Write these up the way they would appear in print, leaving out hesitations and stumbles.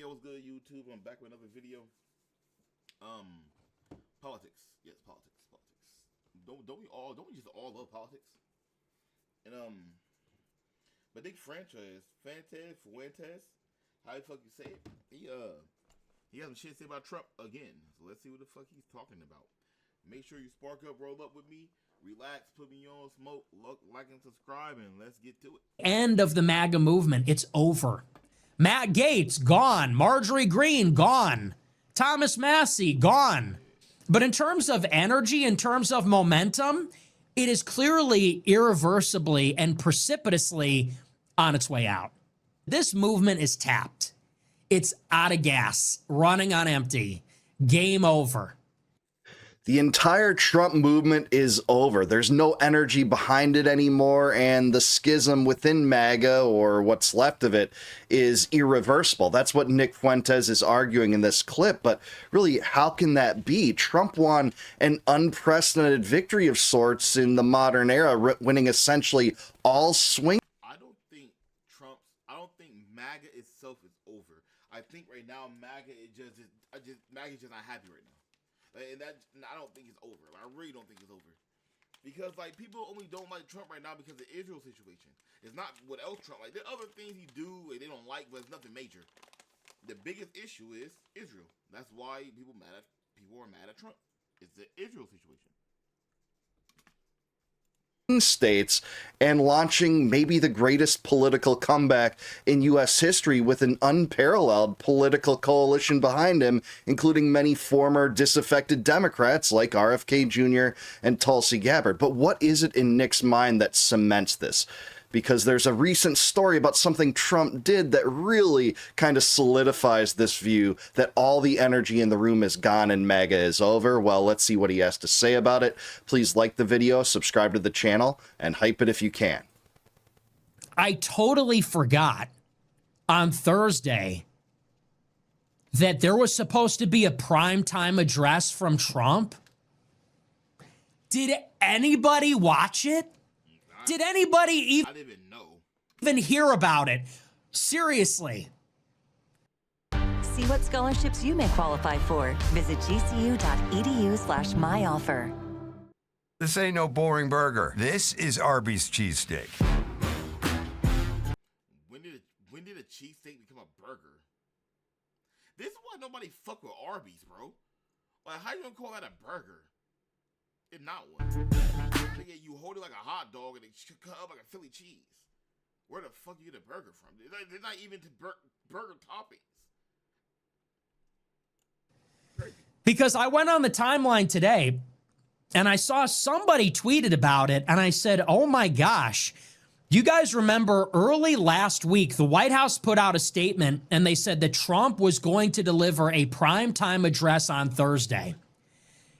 Yo, what's good, YouTube? I'm back with another video. Politics. Yes, politics. Don't we just all love politics? And but big franchise, Fuentes, how the fuck you say it? He has some shit to say about Trump again. So let's see what the fuck he's talking about. Make sure you spark up, roll up with me, relax, put me on, smoke, like and subscribe, and let's get to it. End of the MAGA movement. It's over. Matt Gaetz, gone. Marjorie Greene, gone. Thomas Massie, gone. But in terms of energy, in terms of momentum, it is clearly irreversibly and precipitously on its way out. This movement is tapped. It's out of gas, running on empty. Game over. The entire Trump movement is over. There's no energy behind it anymore, and the schism within MAGA, or what's left of it, is irreversible. That's what Nick Fuentes is arguing in this clip, but really, how can that be? Trump won an unprecedented victory of sorts in the modern era, winning essentially all swing. I don't think MAGA itself is over. I think right now MAGA is MAGA's just not happy right now. And that, I don't think it's over. I really don't think it's over. Because, like, people only don't like Trump right now because of the Israel situation. It's not what else Trump, like, there are other things he do and they don't like, but it's nothing major. The biggest issue is Israel. That's why people are mad at Trump. It's the Israel situation. States and launching maybe the greatest political comeback in U.S. history with an unparalleled political coalition behind him, including many former disaffected Democrats like RFK Jr. and Tulsi Gabbard. But what is it in Nick's mind that cements this? Because there's a recent story about something Trump did that really kind of solidifies this view that all the energy in the room is gone and MAGA is over. Well, let's see what he has to say about it. Please like the video, subscribe to the channel, and hype it if you can. I totally forgot on Thursday that there was supposed to be a primetime address from Trump. Did anybody watch it? Did anybody I didn't even know. Even hear about it? Seriously. See what scholarships you may qualify for. Visit gcu.edu/myoffer. This ain't no boring burger. This is Arby's cheesesteak. When did a cheesesteak become a burger? This is why nobody fuck with Arby's, bro. Like, how you gonna call that a burger? It's not one. Nigga, you hold it like a hot dog and it cut up like a Philly cheese. Where the fuck you get a burger from? They're not even to burger toppings. Crazy. Because I went on the timeline today and I saw somebody tweeted about it and I said, oh my gosh, you guys remember early last week, the White House put out a statement and they said that Trump was going to deliver a primetime address on Thursday.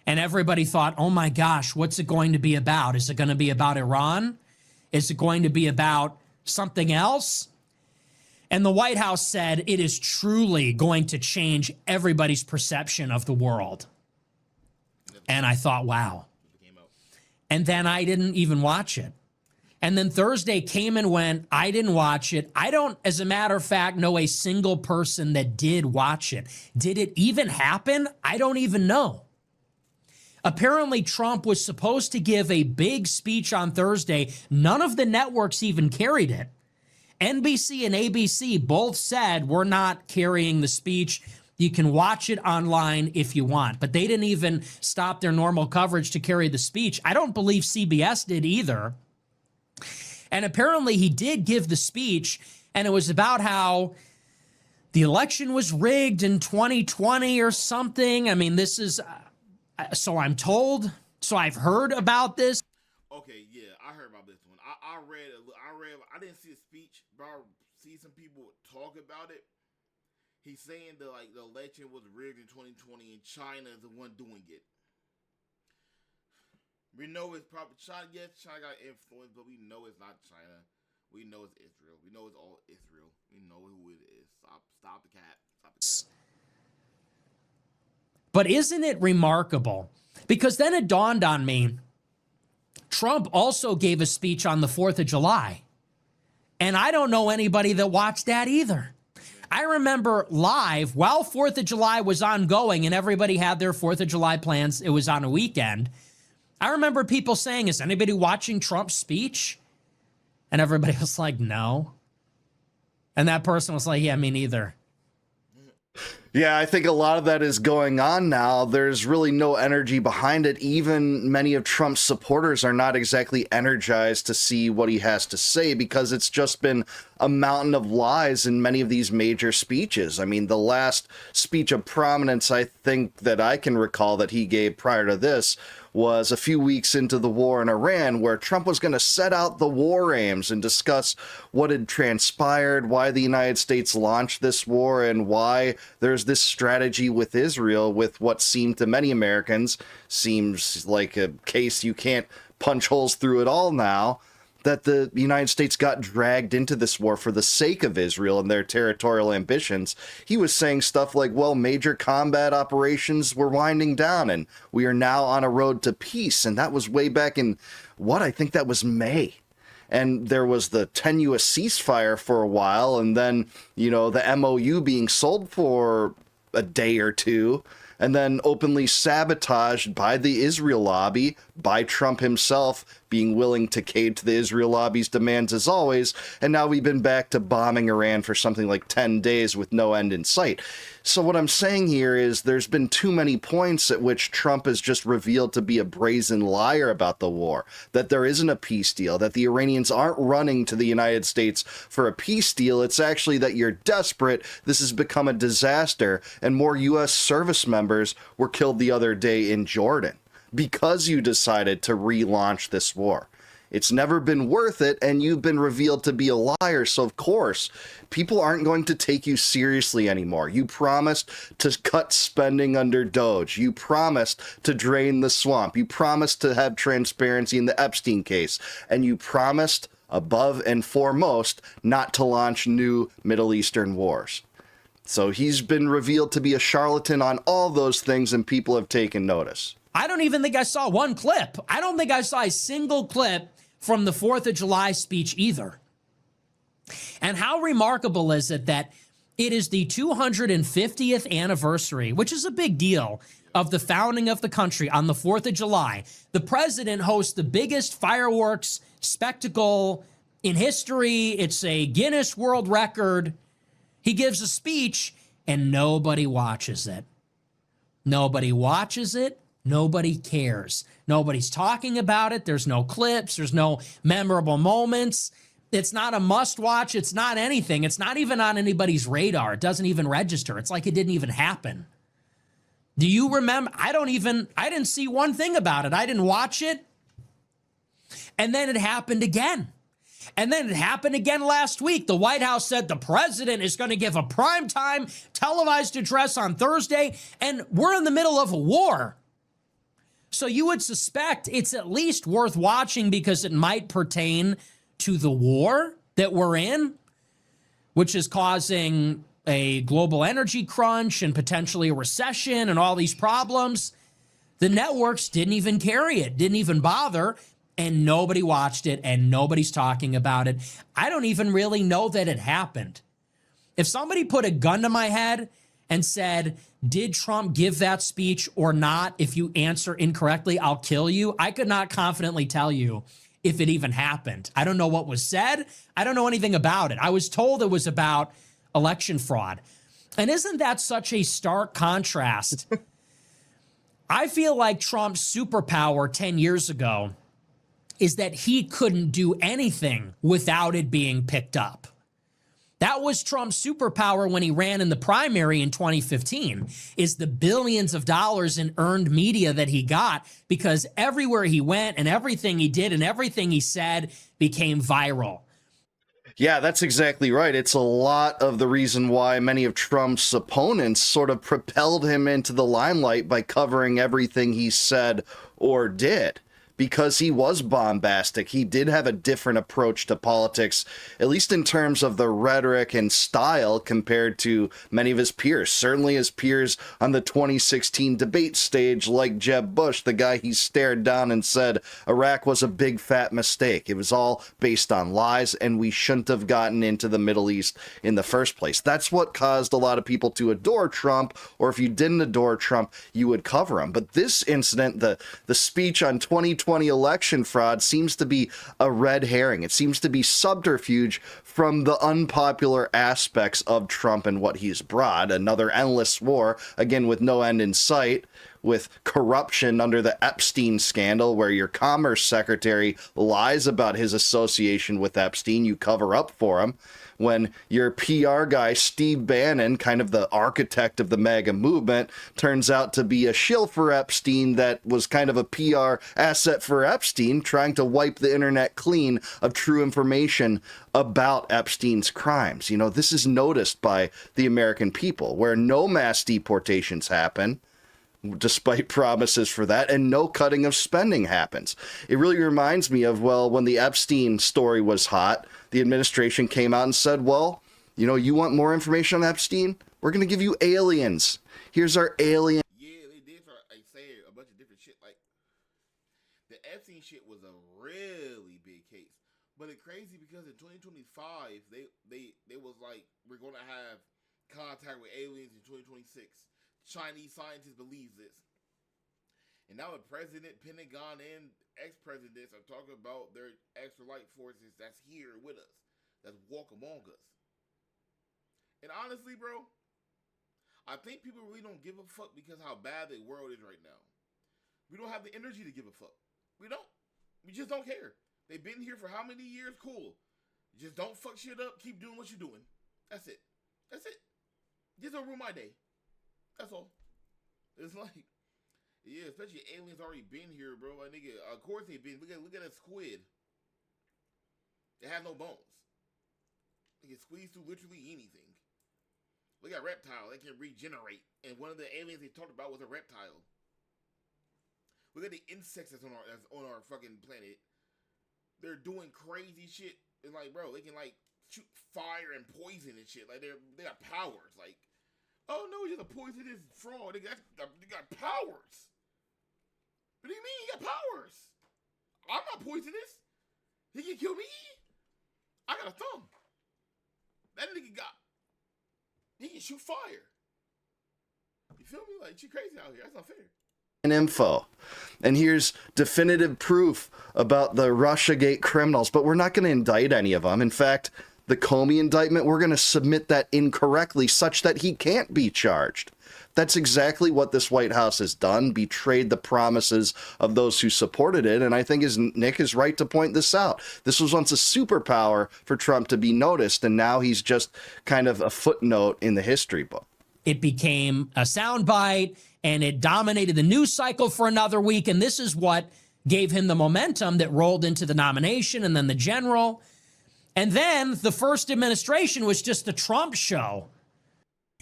And everybody thought, oh my gosh, what's it going to be about? Is it going to be about Iran? Is it going to be about something else? And the White House said it is truly going to change everybody's perception of the world. And I thought, wow. And then I didn't even watch it. And then Thursday came and went. I didn't watch it. I don't, as a matter of fact, know a single person that did watch it. Did it even happen? I don't even know. Apparently, Trump was supposed to give a big speech on Thursday. None of the networks even carried it. NBC and ABC both said, we're not carrying the speech. You can watch it online if you want. But they didn't even stop their normal coverage to carry the speech. I don't believe CBS did either. And apparently, he did give the speech, and it was about how the election was rigged in 2020 or something. I mean, this is... So I'm told. So I've heard about this. Okay, yeah, I heard about this one. I read. I didn't see a speech, but I see some people talk about it. He's saying that like the election was rigged in 2020 and China is the one doing it. We know it's probably China. Yes, China got influence, but we know it's not China. We know it's Israel. We know it's all Israel. We know who it is. Stop the cat. Stop the cat. But isn't it remarkable? Because then it dawned on me, Trump also gave a speech on the 4th of July. And I don't know anybody that watched that either. I remember live while 4th of July was ongoing and everybody had their 4th of July plans. It was on a weekend. I remember people saying, is anybody watching Trump's speech? And everybody was like, no. And that person was like, yeah, me neither. Yeah, I think a lot of that is going on now. There's really no energy behind it. Even many of Trump's supporters are not exactly energized to see what he has to say because it's just been a mountain of lies in many of these major speeches. I mean, the last speech of prominence I think that I can recall that he gave prior to this was a few weeks into the war in Iran, where Trump was going to set out the war aims and discuss what had transpired, why the United States launched this war, and why there's this strategy with Israel with what seemed to many Americans seems like a case you can't punch holes through at all now, that the United States got dragged into this war for the sake of Israel and their territorial ambitions. He was saying stuff like, well, major combat operations were winding down and we are now on a road to peace. And that was way back in, I think that was May. And there was the tenuous ceasefire for a while, and then, the MOU being sold for a day or two, and then openly sabotaged by the Israel lobby, by Trump himself being willing to cave to the Israel lobby's demands as always, and now we've been back to bombing Iran for something like 10 days with no end in sight. So what I'm saying here is there's been too many points at which Trump has just revealed to be a brazen liar about the war, that there isn't a peace deal, that the Iranians aren't running to the United States for a peace deal. It's actually that you're desperate, this has become a disaster, and more U.S. service members were killed the other day in Jordan because you decided to relaunch this war. It's never been worth it, and you've been revealed to be a liar, so of course, people aren't going to take you seriously anymore. You promised to cut spending under Doge. You promised to drain the swamp. You promised to have transparency in the Epstein case. And you promised, above and foremost, not to launch new Middle Eastern wars. So he's been revealed to be a charlatan on all those things, and people have taken notice. I don't even think I saw one clip. I don't think I saw a single clip from the 4th of July speech either. And how remarkable is it that it is the 250th anniversary, which is a big deal, of the founding of the country on the 4th of July. The president hosts the biggest fireworks spectacle in history. It's a Guinness World Record. He gives a speech and nobody watches it. Nobody watches it. Nobody cares. Nobody's talking about it. There's no clips. There's no memorable moments. It's not a must watch. It's not anything. It's not even on anybody's radar. It doesn't even register. It's like it didn't even happen. Do you remember? I didn't see one thing about it. I didn't watch it. And then it happened again. And then it happened again last week. The White House said the president is going to give a primetime televised address on Thursday, and we're in the middle of a war. So you would suspect it's at least worth watching because it might pertain to the war that we're in, which is causing a global energy crunch and potentially a recession and all these problems. The networks didn't even carry it, didn't even bother, and nobody watched it and nobody's talking about it. I don't even really know that it happened. If somebody put a gun to my head and said, did Trump give that speech or not? If you answer incorrectly, I'll kill you. I could not confidently tell you if it even happened. I don't know what was said. I don't know anything about it. I was told it was about election fraud. And isn't that such a stark contrast? I feel like Trump's superpower 10 years ago is that he couldn't do anything without it being picked up. That was Trump's superpower when he ran in the primary in 2015, is the billions of dollars in earned media that he got because everywhere he went and everything he did and everything he said became viral. Yeah, that's exactly right. It's a lot of the reason why many of Trump's opponents sort of propelled him into the limelight by covering everything he said or did. because he was bombastic, he did have a different approach to politics, at least in terms of the rhetoric and style compared to many of his peers. Certainly his peers on the 2016 debate stage, like Jeb Bush, the guy he stared down and said Iraq was a big fat mistake. It was all based on lies, and we shouldn't have gotten into the Middle East in the first place. That's what caused a lot of people to adore Trump, or if you didn't adore Trump, you would cover him. But this incident, the speech on 2020 election fraud, seems to be a red herring. It seems to be subterfuge from the unpopular aspects of Trump and what he's brought. Another endless war, again, with no end in sight, with corruption under the Epstein scandal, where your commerce secretary lies about his association with Epstein. You cover up for him. When your PR guy, Steve Bannon, kind of the architect of the MAGA movement, turns out to be a shill for Epstein that was kind of a PR asset for Epstein, trying to wipe the internet clean of true information about Epstein's crimes. You know, this is noticed by the American people, where no mass deportations happen, despite promises for that, and no cutting of spending happens. It really reminds me of, well, when the Epstein story was hot, the administration came out and said, well, you know, you want more information on Epstein? We're going to give you aliens. Here's our alien. Yeah, they did start saying a bunch of different shit. Like, the Epstein shit was a really big case. But it's crazy because in 2025, they was like, we're going to have contact with aliens in 2026. Chinese scientists believe this. And now the president, Pentagon, and ex-presidents are talking about their extra light forces that's here with us, that's walk among us. And honestly, bro, I think people really don't give a fuck because how bad the world is right now. We don't have the energy to give a fuck. We don't. We just don't care. They've been here for how many years? Cool. Just don't fuck shit up. Keep doing what you're doing. That's it. That's it. Just don't ruin my day. That's all. It's like, yeah, especially aliens already been here, bro. Like, nigga, of course they been. Look at that squid. It has no bones. It can squeeze through literally anything. Look at reptile. They can regenerate. And one of the aliens they talked about was a reptile. Look at the insects that's on our fucking planet. They're doing crazy shit. It's like, bro, they can like shoot fire and poison and shit. Like they got powers. Like, oh no, he's just a poisonous fraud. They got powers. What do you mean he got powers? I'm not poisonous. He can kill me. I got a thumb. That nigga he can shoot fire. You feel me? Like, you crazy out here. That's not fair. Info. And here's definitive proof about the Russiagate criminals, but we're not going to indict any of them. In fact, the Comey indictment, we're going to submit that incorrectly such that he can't be charged. That's exactly what this White House has done, betrayed the promises of those who supported it, and I think Nick is right to point this out. This was once a superpower for Trump to be noticed, and now he's just kind of a footnote in the history book. It became a soundbite, and it dominated the news cycle for another week, and this is what gave him the momentum that rolled into the nomination and then the general. And then the first administration was just a Trump show.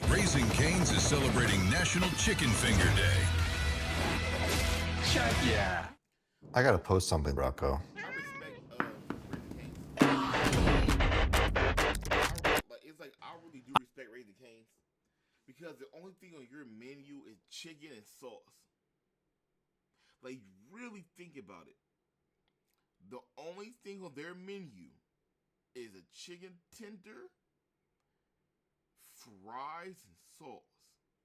Raising Cane's is celebrating National Chicken Finger Day. Check yeah. I gotta post something, Rocco. It's like I really do respect Raising Cane's because the only thing on your menu is chicken and sauce. Like, really think about it. The only thing on their menu is a chicken tender, fries, and sauce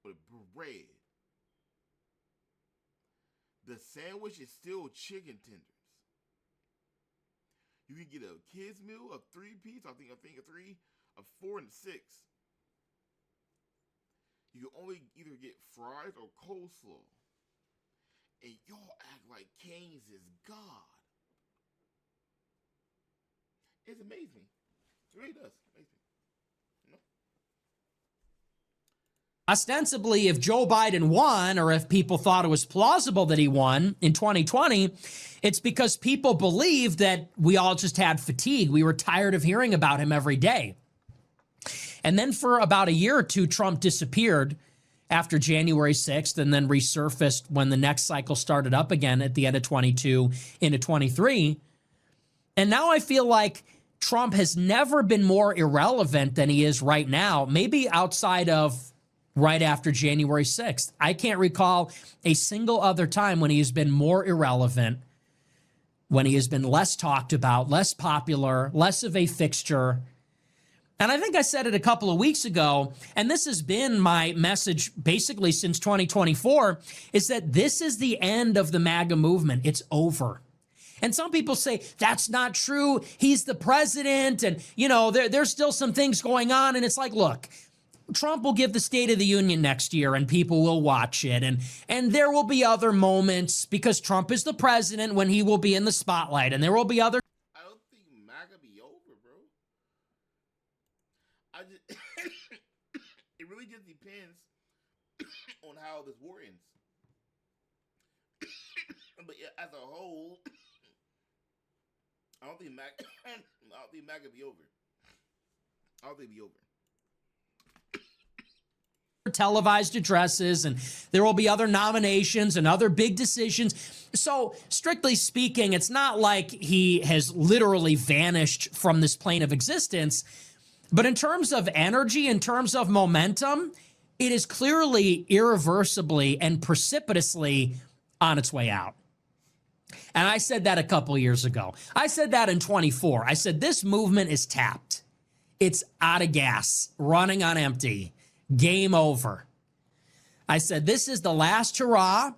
with bread. The sandwich is still chicken tenders. You can get a kid's meal, a 3-piece, I think a 3, a 4, and a 6. You can only either get fries or coleslaw. And y'all act like Cane's is God. It's amazing. It really does. Amazing. You know? Ostensibly, if Joe Biden won, or if people thought it was plausible that he won in 2020, it's because people believed that we all just had fatigue. We were tired of hearing about him every day. And then for about a year or two, Trump disappeared. after January 6th and then resurfaced when the next cycle started up again at the end of 22 into 23. And now I feel like Trump has never been more irrelevant than he is right now, maybe outside of right after January 6th. I can't recall a single other time when he has been more irrelevant, when he has been less talked about, less popular, less of a fixture. And I think I said it a couple of weeks ago, and this has been my message basically since 2024, is that this is the end of the MAGA movement. It's over. And some people say, that's not true. He's the president, and, there's still some things going on. And it's like, look, Trump will give the State of the Union next year, and people will watch it. And there will be other moments because Trump is the president when he will be in the spotlight. And there will be other... I don't think MAGA be over, bro. It really just depends on how this war ends. But yeah, as a whole, I don't think MAGA be over. I don't think it be over. Televised addresses, and there will be other nominations and other big decisions. So strictly speaking, it's not like he has literally vanished from this plane of existence, but in terms of energy, in terms of momentum, it is clearly irreversibly and precipitously on its way out. And I said that a couple years ago. I said that in 24. I said this movement is tapped. It's out of gas, running on empty. Game over. I said, this is the last hurrah.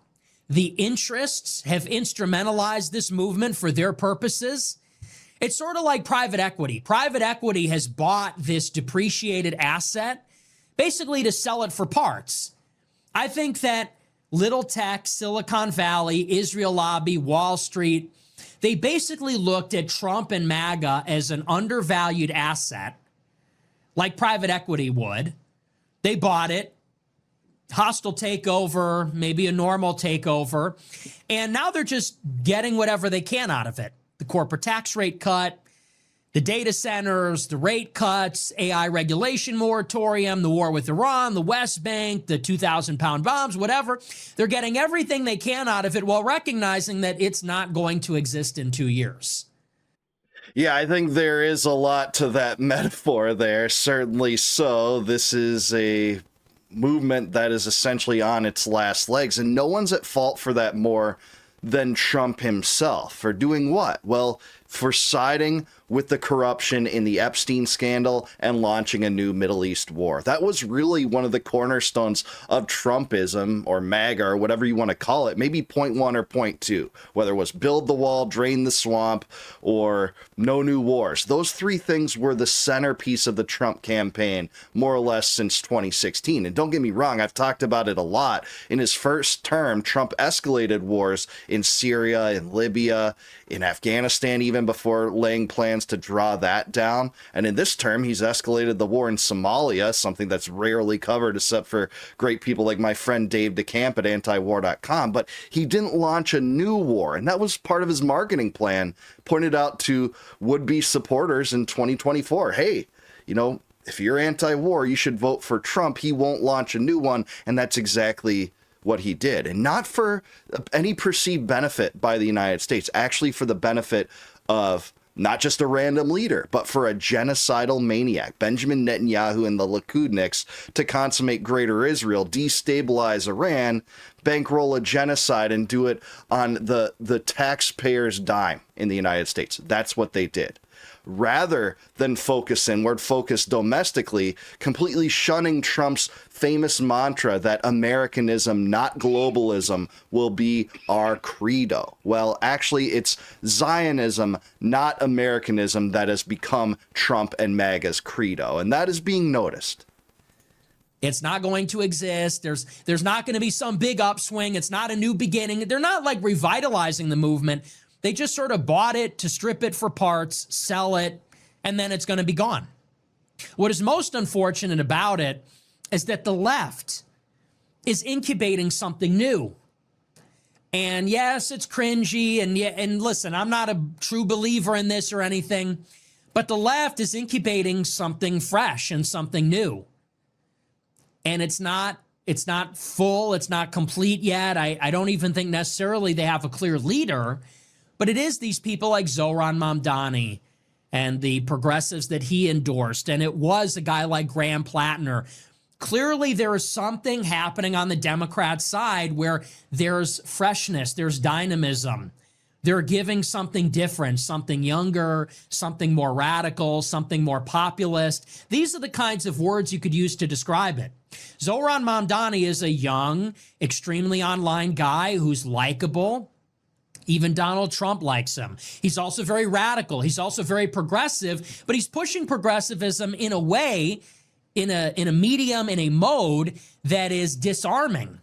The interests have instrumentalized this movement for their purposes. It's sort of like private equity. Private equity has bought this depreciated asset basically to sell it for parts. I think that Little Tech, Silicon Valley, Israel Lobby, Wall Street, they basically looked at Trump and MAGA as an undervalued asset, like private equity would. They bought it, hostile takeover, maybe a normal takeover, and now they're just getting whatever they can out of it. The corporate tax rate cut, the data centers, the rate cuts, AI regulation moratorium, the war with Iran, the West Bank, the 2,000-pound bombs, whatever. They're getting everything they can out of it while recognizing that it's not going to exist in 2 years. Yeah, I think there is a lot to that metaphor there. Certainly so. This is a movement that is essentially on its last legs, and no one's at fault for that more than Trump himself. For doing what? Well, for siding with the corruption in the Epstein scandal and launching a new Middle East war. That was really one of the cornerstones of Trumpism, or MAGA, or whatever you want to call it. Maybe point one or point two, whether it was build the wall, drain the swamp, or no new wars. Those three things were the centerpiece of the Trump campaign, more or less since 2016. And don't get me wrong, I've talked about it a lot. In his first term, Trump escalated wars in Syria, in Libya, in Afghanistan, even before laying plans to draw that down. And in this term, he's escalated the war in Somalia, something that's rarely covered except for great people like my friend Dave DeCamp at antiwar.com. But he didn't launch a new war, and that was part of his marketing plan, pointed out to would-be supporters in 2024. Hey, if you're anti-war, you should vote for Trump. He won't launch a new one, and that's exactly what he did. And not for any perceived benefit by the United States, actually for the benefit of not just a random leader, but for a genocidal maniac, Benjamin Netanyahu and the Likudniks, to consummate Greater Israel, destabilize Iran, bankroll a genocide, and do it on the taxpayers' dime in the United States. That's what they did. Rather than focus domestically, completely shunning Trump's famous mantra that Americanism, not globalism, will be our credo. Well, actually, it's Zionism, not Americanism, that has become Trump and MAGA's credo, and that is being noticed. It's not going to exist. There's not going to be some big upswing. It's not a new beginning. They're not like revitalizing the movement. They just sort of bought it to strip it for parts, sell it, and then it's going to be gone. What is most unfortunate about it is that the left is incubating something new. And yes, it's cringy, and listen, I'm not a true believer in this or anything, but the left is incubating something fresh and something new. And it's not It's not full. It's not complete yet. I don't even think necessarily they have a clear leader, but it is these people like Zohran Mamdani and the progressives that he endorsed. And it was a guy like Graham Plattner. Clearly, there is something happening on the Democrat side where there's freshness, there's dynamism. They're giving something different, something younger, something more radical, something more populist. These are the kinds of words you could use to describe it. Zohran Mamdani is a young, extremely online guy who's likable. Even Donald Trump likes him. He's also very radical. He's also very progressive, but he's pushing progressivism in a way, in a medium, in a mode that is disarming.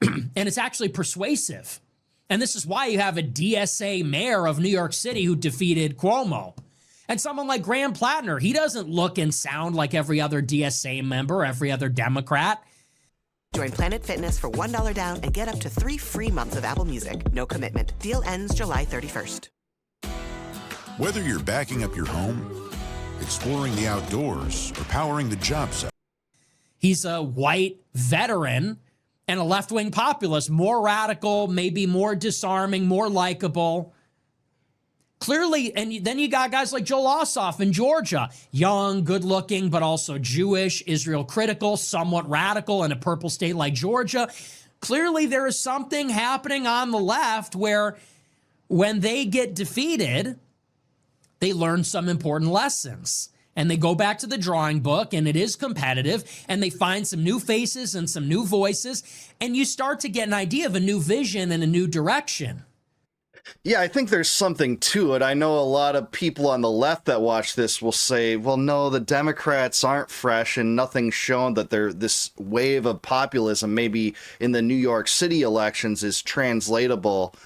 And it's actually persuasive. And this is why you have a DSA mayor of New York City who defeated Cuomo. And someone like Graham Plattner, he doesn't look and sound like every other DSA member, every other Democrat. Join Planet Fitness for $1 down and get up to 3 free months of Apple Music. No commitment. Deal ends July 31st. Whether you're backing up your home, exploring the outdoors, or powering the job site. He's a white veteran and a left-wing populist, more radical, maybe more disarming, more likable. Clearly, and then you got guys like Joel Ossoff in Georgia, young, good-looking, but also Jewish, Israel-critical, somewhat radical in a purple state like Georgia. Clearly, there is something happening on the left where when they get defeated, they learn some important lessons. And they go back to the drawing book, and it is competitive, and they find some new faces and some new voices, and you start to get an idea of a new vision and a new direction. Yeah, I think there's something to it. I know a lot of people on the left that watch this will say, well, no, the Democrats aren't fresh and nothing's shown that this wave of populism, maybe in the New York City elections, is translatable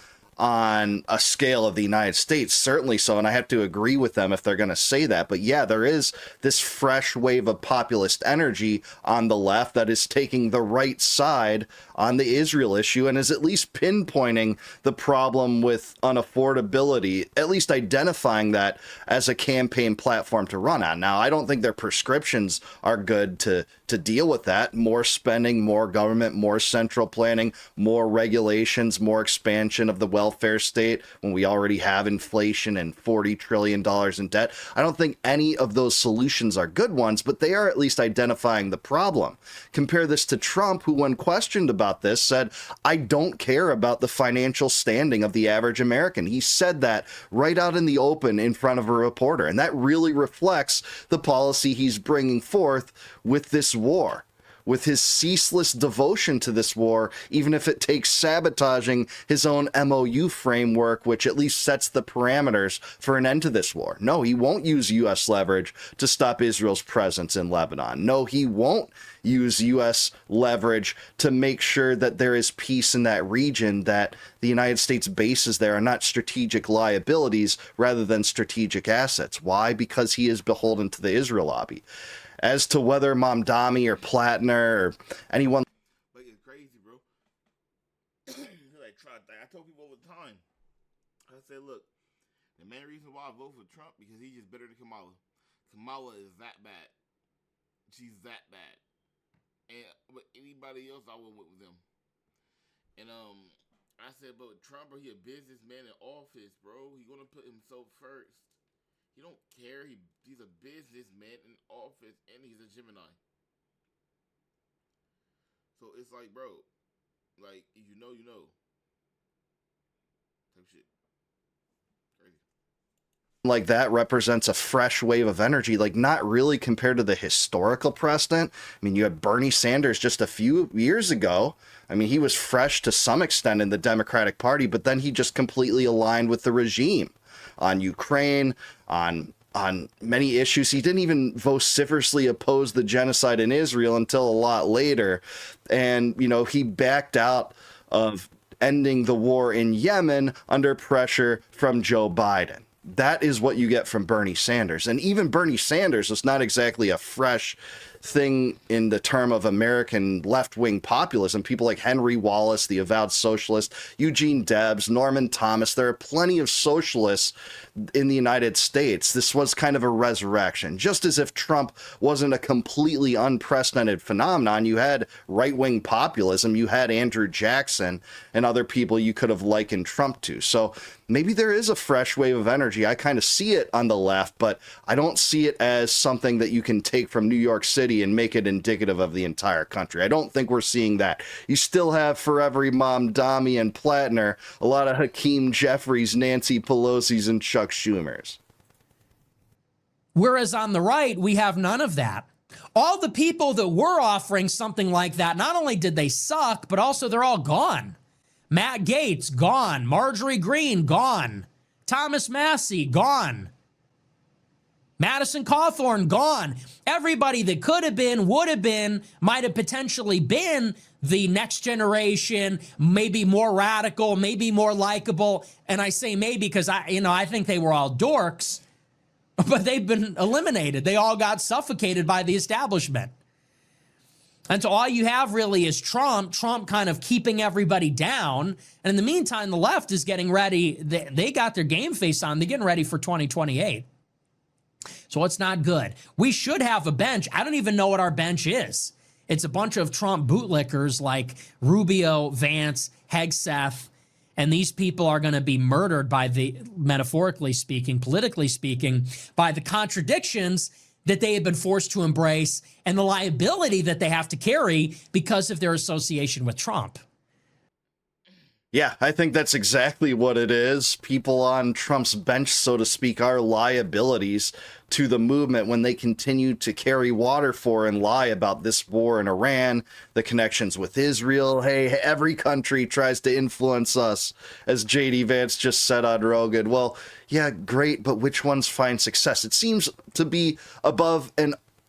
on a scale of the United States. Certainly so, and I have to agree with them if they're going to say that. But yeah, there is this fresh wave of populist energy on the left that is taking the right side on the Israel issue and is at least pinpointing the problem with unaffordability, at least identifying that as a campaign platform to run on. Now, I don't think their prescriptions are good to deal with that. More spending, more government, more central planning, more regulations, more expansion of the welfare state when we already have inflation and $40 trillion in debt. I don't think any of those solutions are good ones, but they are at least identifying the problem. Compare this to Trump, who, when questioned about this, said, I don't care about the financial standing of the average American. He said that right out in the open in front of a reporter, and that really reflects the policy he's bringing forth with this war, with his ceaseless devotion to this war, even if it takes sabotaging his own MOU framework, which at least sets the parameters for an end to this war. No, he won't use U.S. leverage to stop Israel's presence in Lebanon. No, he won't use U.S. leverage to make sure that there is peace in that region, that the United States bases there are not strategic liabilities rather than strategic assets. Why? Because he is beholden to the Israel lobby. As to whether Mamdani or Plattner or anyone, Like, it's crazy, bro. I told people all the time. I said, look, the main reason why I vote for Trump because he's just better than Kamala. Kamala is that bad. She's that bad. And but anybody else, I would went with them. And I said, but Trump, he a businessman in office, bro. He gonna put himself first. He don't care. He's a businessman in office, and he's a Gemini. So it's like, bro, like, if you know, you know. Type shit. Crazy. like that represents a fresh wave of energy, like not really compared to the historical precedent. I mean, you had Bernie Sanders just a few years ago. I mean, he was fresh to some extent in the Democratic Party, but then he just completely aligned with the regime on Ukraine, on many issues. He didn't even vociferously oppose the genocide in Israel until a lot later. And, you know, he backed out of ending the war in Yemen under pressure from Joe Biden. That is what you get from Bernie Sanders. And even Bernie Sanders was not exactly a fresh thing in the term of American left-wing populism. People like Henry Wallace, the avowed socialist, Eugene Debs, Norman Thomas. There are plenty of socialists in the United States. This was kind of a resurrection. Just as if Trump wasn't a completely unprecedented phenomenon, you had right-wing populism, you had Andrew Jackson and other people you could have likened Trump to. So maybe there is a fresh wave of energy. I kind of see it on the left, but I don't see it as something that you can take from New York City and make it indicative of the entire country. I don't think we're seeing that. You still have Forever Imam Dami and Platner, a lot of Hakeem Jeffries, Nancy Pelosi's, and Chuck Schumer's. Whereas on the right, we have none of that. All the people that were offering something like that, not only did they suck, but also they're all gone. Matt Gaetz, gone. Marjorie Greene, gone. Thomas Massey, gone. Madison Cawthorn, gone. Everybody that could have been, would have been, might have potentially been the next generation, maybe more radical, maybe more likable. And I say maybe because I think they were all dorks, but they've been eliminated. They all got suffocated by the establishment. And so all you have really is Trump kind of keeping everybody down. And in the meantime, the left is getting ready. They got their game face on. They're getting ready for 2028. So it's not good. We should have a bench. I don't even know what our bench is. It's a bunch of Trump bootlickers like Rubio, Vance, Hegseth, and these people are going to be murdered by metaphorically speaking, politically speaking, by the contradictions that they have been forced to embrace and the liability that they have to carry because of their association with Trump. Yeah, I think that's exactly what it is. People on Trump's bench, so to speak, are liabilities to the movement when they continue to carry water for and lie about this war in Iran, the connections with Israel. Hey, every country tries to influence us, as J.D. Vance just said on Rogan. Well, yeah, great, but which ones find success? It seems to be above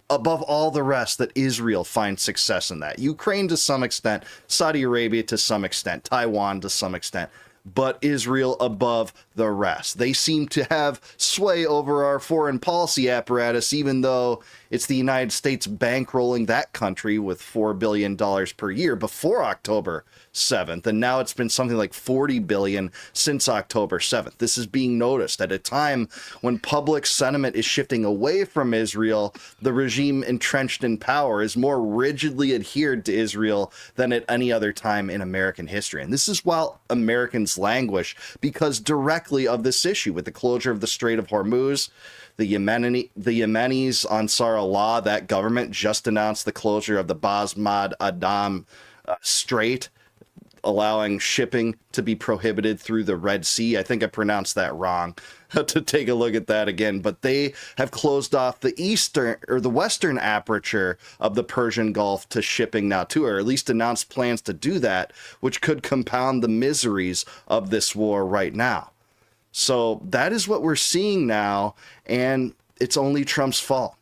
all the rest that Israel finds success in that. Ukraine to some extent, Saudi Arabia to some extent, Taiwan to some extent, but Israel above the rest. They seem to have sway over our foreign policy apparatus, even though it's the United States bankrolling that country with $4 billion per year before October 7th. And now it's been something like $40 billion since October 7th. This is being noticed at a time when public sentiment is shifting away from Israel. The regime entrenched in power is more rigidly adhered to Israel than at any other time in American history. And this is while Americans languish because directly of this issue with the closure of the Strait of Hormuz. The Yemenis, Ansar Allah, that government just announced the closure of the Bab al-Mandab Strait, allowing shipping to be prohibited through the Red Sea. I think I pronounced that wrong. To take a look at that again, but they have closed off the western aperture of the Persian Gulf to shipping now too, or at least announced plans to do that, which could compound the miseries of this war right now. So that is what we're seeing now, and it's only Trump's fault.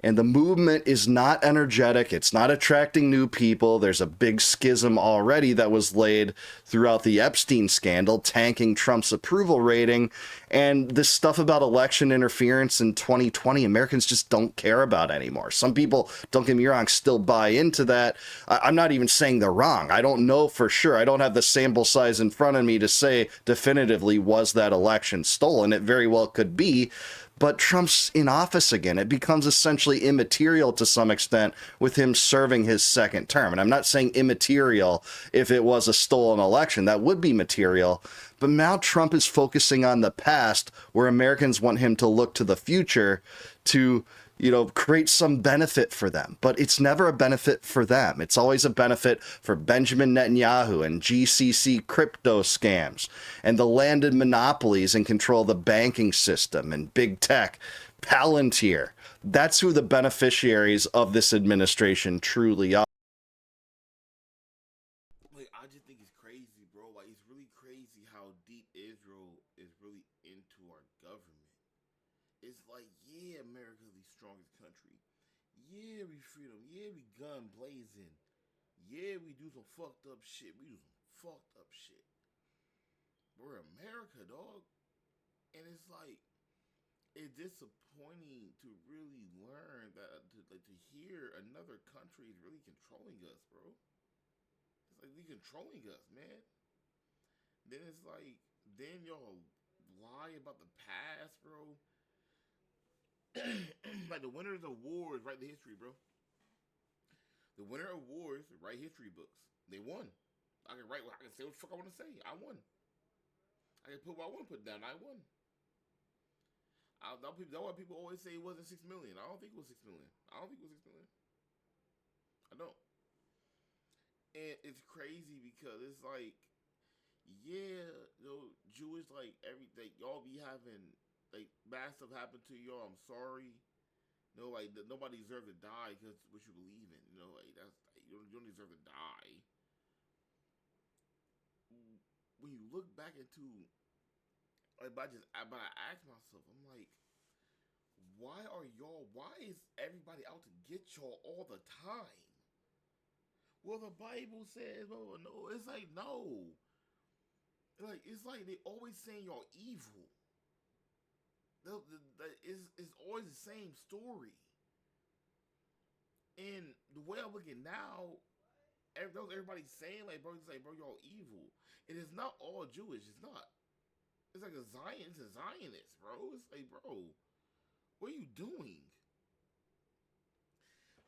And the movement is not energetic. It's not attracting new people. There's a big schism already that was laid throughout the Epstein scandal, tanking Trump's approval rating. And this stuff about election interference in 2020, Americans just don't care about anymore. Some people, don't get me wrong, still buy into that. I'm not even saying they're wrong. I don't know for sure. I don't have the sample size in front of me to say definitively was that election stolen. It very well could be. But Trump's in office again. It becomes essentially immaterial to some extent with him serving his second term. And I'm not saying immaterial if it was a stolen election. That would be material. But now Trump is focusing on the past, where Americans want him to look to the future to, create some benefit for them. But it's never a benefit for them. It's always a benefit for Benjamin Netanyahu and GCC crypto scams and the landed monopolies in control of the banking system and big tech, Palantir. That's who the beneficiaries of this administration truly are. I just think it's crazy, bro. It's really crazy how deep Israel is really into our government. It's like, yeah, America's the strongest country. Yeah, we freedom. Yeah, we gun blazing. Yeah, we do some fucked up shit. We're America, dog. And it's like, it's disappointing to really learn that to hear another country is really controlling us, bro. It's like they controlling us, man. Then it's like, then y'all lie about the past, bro. Like the winners of wars write the history, bro. The winner of wars write history books. They won. I can write. I can say what the fuck I want to say. I won. I can put what I want to put down. I won. That's why people always say it wasn't 6 million. I don't think it was 6 million. I don't think it was 6 million. I don't. And it's crazy because it's like, yeah, Jewish, like, everything, y'all be having, like, bad stuff happen to y'all. I'm sorry. Like, nobody deserves to die because what you believe in. Like, that's, you don't deserve to die. When you look back into, like, but I ask myself, I'm like, why is everybody out to get y'all all the time? Well, the Bible says, well, no, it's like, no. Like, it's like they always saying y'all evil. It's always the same story. And the way I'm looking now, everybody's saying, like, bro, it's like, bro, y'all evil. And it's not all Jewish. It's not. It's like it's a Zionist, bro. It's like, bro, what are you doing?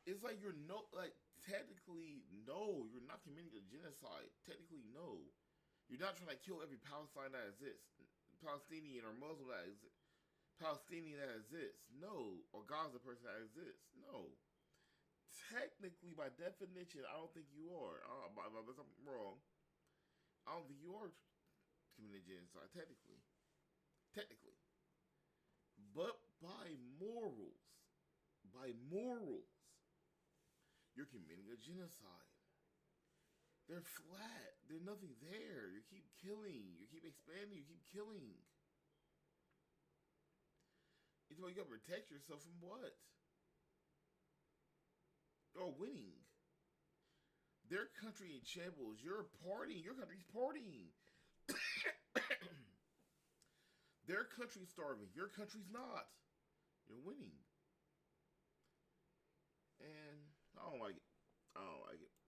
It's like technically, no, you're not committing a genocide. Technically, no. You're not trying to kill every Palestinian that exists. Palestinian or Muslim that exists. Palestinian that exists. No. Or Gaza person that exists. No. Technically, by definition, I don't think you are. Unless I'm wrong. I don't think you are committing genocide, technically. Technically. But by morals, you're committing a genocide. They're flat. There's nothing there. You keep killing. You keep expanding. You keep killing. You gotta protect yourself from what? You're winning. Their country in shambles. You're partying. Your country's partying. Their country's starving. Your country's not. You're winning. And I don't like it. I don't like it.